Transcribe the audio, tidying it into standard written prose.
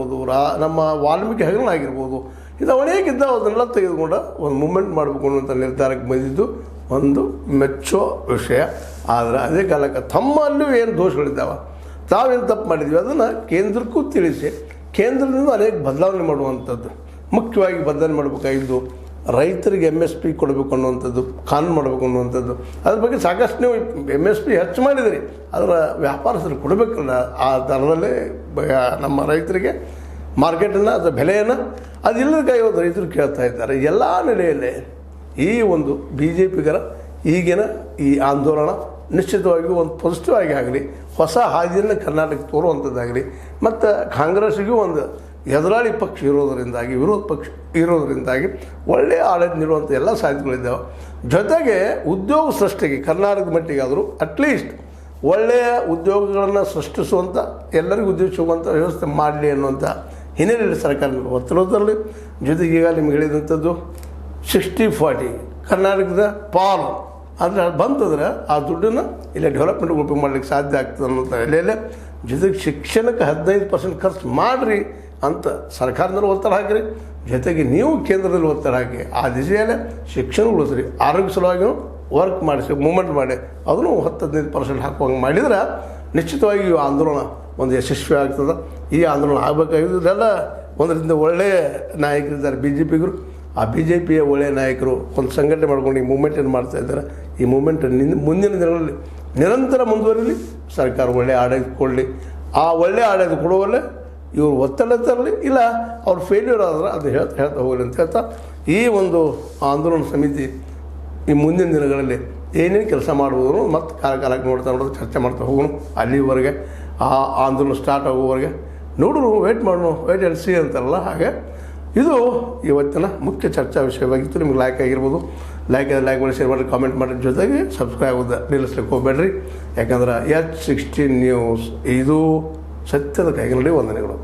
ಆಗಿರ್ಬೋದು, ನಮ್ಮ ವಾಲ್ಮೀಕಿ ಹಗರಣ ಆಗಿರ್ಬೋದು, ಇದು ಅನೇಕಿದ್ದ ಅದನ್ನೆಲ್ಲ ತೆಗೆದುಕೊಂಡು ಒಂದು ಮೂಮೆಂಟ್ ಮಾಡಬೇಕು ಅನ್ನುವಂಥ ನಿರ್ಧಾರಕ್ಕೆ ಬಂದಿದ್ದು ಒಂದು ಮೆಚ್ಚೋ ವಿಷಯ. ಆದರೆ ಅದೇ ಕಾಲಕ್ಕೆ ತಮ್ಮಲ್ಲೂ ಏನು ದೋಷಗಳಿದ್ದಾವೆ, ತಾವೇನು ತಪ್ಪು ಮಾಡಿದ್ವಿ ಅದನ್ನು ಕೇಂದ್ರಕ್ಕೂ ತಿಳಿಸಿ ಕೇಂದ್ರದಿಂದ ಅನೇಕ ಬದಲಾವಣೆ ಮಾಡುವಂಥದ್ದು, ಮುಖ್ಯವಾಗಿ ಬದಲಾವಣೆ ಮಾಡಬೇಕಾಗಿದ್ದು ರೈತರಿಗೆ MSP ಕೊಡಬೇಕು ಅನ್ನುವಂಥದ್ದು, ಕಾನೂನು ಮಾಡಬೇಕು ಅನ್ನುವಂಥದ್ದು. ಅದ್ರ ಬಗ್ಗೆ ಸಾಕಷ್ಟು ನೀವು MSP ಹೆಚ್ಚು ಮಾಡಿದಿರಿ, ಅದರ ವ್ಯಾಪಾರಸ್ಥರು ಕೊಡಬೇಕಲ್ಲ ಆ ದರದಲ್ಲೇ ನಮ್ಮ ರೈತರಿಗೆ ಮಾರ್ಕೆಟನ್ನು ಅದರ ಬೆಲೆಯನ್ನು ಅದಿಲ್ಲದ ಇವತ್ತು ರೈತರು ಕೇಳ್ತಾ ಇದ್ದಾರೆ. ಎಲ್ಲ ನೆಲೆಯಲ್ಲೇ ಈ ಒಂದು BJPಗರ ಈಗಿನ ಈ ಆಂದೋಲನ ನಿಶ್ಚಿತವಾಗಿಯೂ ಒಂದು ಪಾಸಿಟಿವ್ ಆಗಿ ಆಗಲಿ, ಹೊಸ ಹಾದಿಯನ್ನು ಕರ್ನಾಟಕ ತೋರುವಂಥದ್ದಾಗಲಿ, ಮತ್ತು ಕಾಂಗ್ರೆಸ್ಸಿಗೂ ಒಂದು ಎದುರಾಳಿ ಪಕ್ಷ ಇರೋದರಿಂದಾಗಿ, ವಿರೋಧ ಪಕ್ಷ ಇರೋದರಿಂದಾಗಿ ಒಳ್ಳೆಯ ಆಡಳಿತ ನೀಡುವಂಥ ಎಲ್ಲ ಸಾಧ್ಯತೆಗಳಿದ್ದಾವೆ. ಜೊತೆಗೆ ಉದ್ಯೋಗ ಸೃಷ್ಟಿಗೆ ಕರ್ನಾಟಕದ ಮಟ್ಟಿಗಾದರೂ ಅಟ್ಲೀಸ್ಟ್ ಒಳ್ಳೆಯ ಉದ್ಯೋಗಗಳನ್ನು ಸೃಷ್ಟಿಸುವಂಥ, ಎಲ್ಲರಿಗೂ ಉದ್ಯೋಗ ಸಿಗುವಂಥ ವ್ಯವಸ್ಥೆ ಮಾಡಲಿ ಅನ್ನುವಂಥ ಹಿನ್ನೆಲೆಯಲ್ಲಿ ಸರ್ಕಾರ ಒತ್ತಿರೋದರಲ್ಲಿ. ಜೊತೆಗೆ ಈಗ ನಿಮ್ಗೆ ಹೇಳಿದಂಥದ್ದು 60-40 ಕರ್ನಾಟಕದ ಪಾಲು ಅಂದರೆ ಅದು ಬಂತಂದ್ರೆ ಆ ದುಡ್ಡನ್ನು ಇಲ್ಲಿ ಡೆವಲಪ್ಮೆಂಟ್ಗೆ ಉಪಯೋಗ ಮಾಡಲಿಕ್ಕೆ ಸಾಧ್ಯ ಆಗ್ತದೆ ಅನ್ನೋಂಥ ಎಲ್ಲೆಲ್ಲೇ. ಜೊತೆಗೆ ಶಿಕ್ಷಣಕ್ಕೆ 15% ಖರ್ಚು ಮಾಡಿರಿ ಅಂತ ಸರ್ಕಾರದಲ್ಲಿ ಒತ್ತಡ ಹಾಕಿರಿ. ಜೊತೆಗೆ ನೀವು ಕೇಂದ್ರದಲ್ಲಿ ಒತ್ತಡ ಹಾಕಿ ಆ ದಿಶೆಯಲ್ಲೇ ಶಿಕ್ಷಣ ಉಳಿಸ್ರಿ, ಆರೋಗ್ಯ ಸಲುವಾಗಿಯೂ ವರ್ಕ್ ಮಾಡಿಸಿ ಮೂಮೆಂಟ್ ಮಾಡಿ ಅದನ್ನು 10-15% ಹಾಕುವಂಗೆ ಮಾಡಿದ್ರೆ ನಿಶ್ಚಿತವಾಗಿ ಈ ಆಂದೋಲನ ಒಂದು ಯಶಸ್ವಿ ಆಗ್ತದೆ. ಈ ಆಂದೋಲನ ಆಗಬೇಕಾಗಿದ್ದೆಲ್ಲ ಒಂದರಿಂದ ಒಳ್ಳೆಯ ನಾಯಕರಿದ್ದಾರೆ BJPಗರು. ಆ BJPಯ ಒಳ್ಳೆಯ ನಾಯಕರು ಒಂದು ಸಂಘಟನೆ ಮಾಡ್ಕೊಂಡು ಈ ಮೂಮೆಂಟನ್ನು ಮಾಡ್ತಾ ಇದ್ದಾರೆ. ಈ ಮೂಮೆಂಟ್ ಮುಂದಿನ ದಿನಗಳಲ್ಲಿ ನಿರಂತರ ಮುಂದುವರಿಲಿ, ಸರ್ಕಾರ ಒಳ್ಳೆಯ ಆಡಳಿತ ಕೊಡಲಿ. ಆ ಒಳ್ಳೆಯ ಆಡಳಿತ ಕೊಡುವಲ್ಲೇ ಇವರು ಒತ್ತಡ ತರಲಿ, ಇಲ್ಲ ಅವ್ರು ಫೇಲ್ಯೂರ್ ಆದ್ರೆ ಅದು ಹೇಳ್ತಾ ಹೋಗಲಿ ಅಂತ ಹೇಳ್ತಾ ಈ ಒಂದು ಆಂದೋಲನ ಸಮಿತಿ ಈ ಮುಂದಿನ ದಿನಗಳಲ್ಲಿ ಏನೇನು ಕೆಲಸ ಮಾಡ್ಬೋದು ಮತ್ತು ಕಾಲಕ್ಕೆ ನೋಡ್ತಾ ಚರ್ಚೆ ಮಾಡ್ತಾ ಹೋಗೋಣ. ಅಲ್ಲಿವರೆಗೆ ಆ ಆಂದೋಲನ ಸ್ಟಾರ್ಟ್ ಆಗುವವರೆಗೆ ನೋಡೋಣ, ವೇಟ್ ಮಾಡೋಣ, ವೇಟ್ ಆ್ಯಂಡ್ ಸಿ ಅಂತಾರಲ್ಲ ಹಾಗೆ. ಇದು ಇವತ್ತಿನ ಮುಖ್ಯ ಚರ್ಚಾ ವಿಷಯವಾಗಿತ್ತು. ನಿಮ್ಗೆ ಲೈಕ್ ಆಗಿರ್ಬೋದು, ಲೈಕ್ ಮಾಡಿ, ಶೇರ್ ಮಾಡಿ, ಕಾಮೆಂಟ್ ಮಾಡಿ, ಜೊತೆಗೆ ಸಬ್ಸ್ಕ್ರೈಬ್ ಆಗೋದು ನಿಲ್ಲಿಸ್ಲಿಕ್ಕೆ ಹೋಗಬೇಡ್ರಿ. ಯಾಕಂದ್ರೆ H16 ನ್ಯೂಸ್ ಇದು ಸತ್ಯದ ಕೈಗಳಲ್ಲಿ ವಂದನೆಗಳು.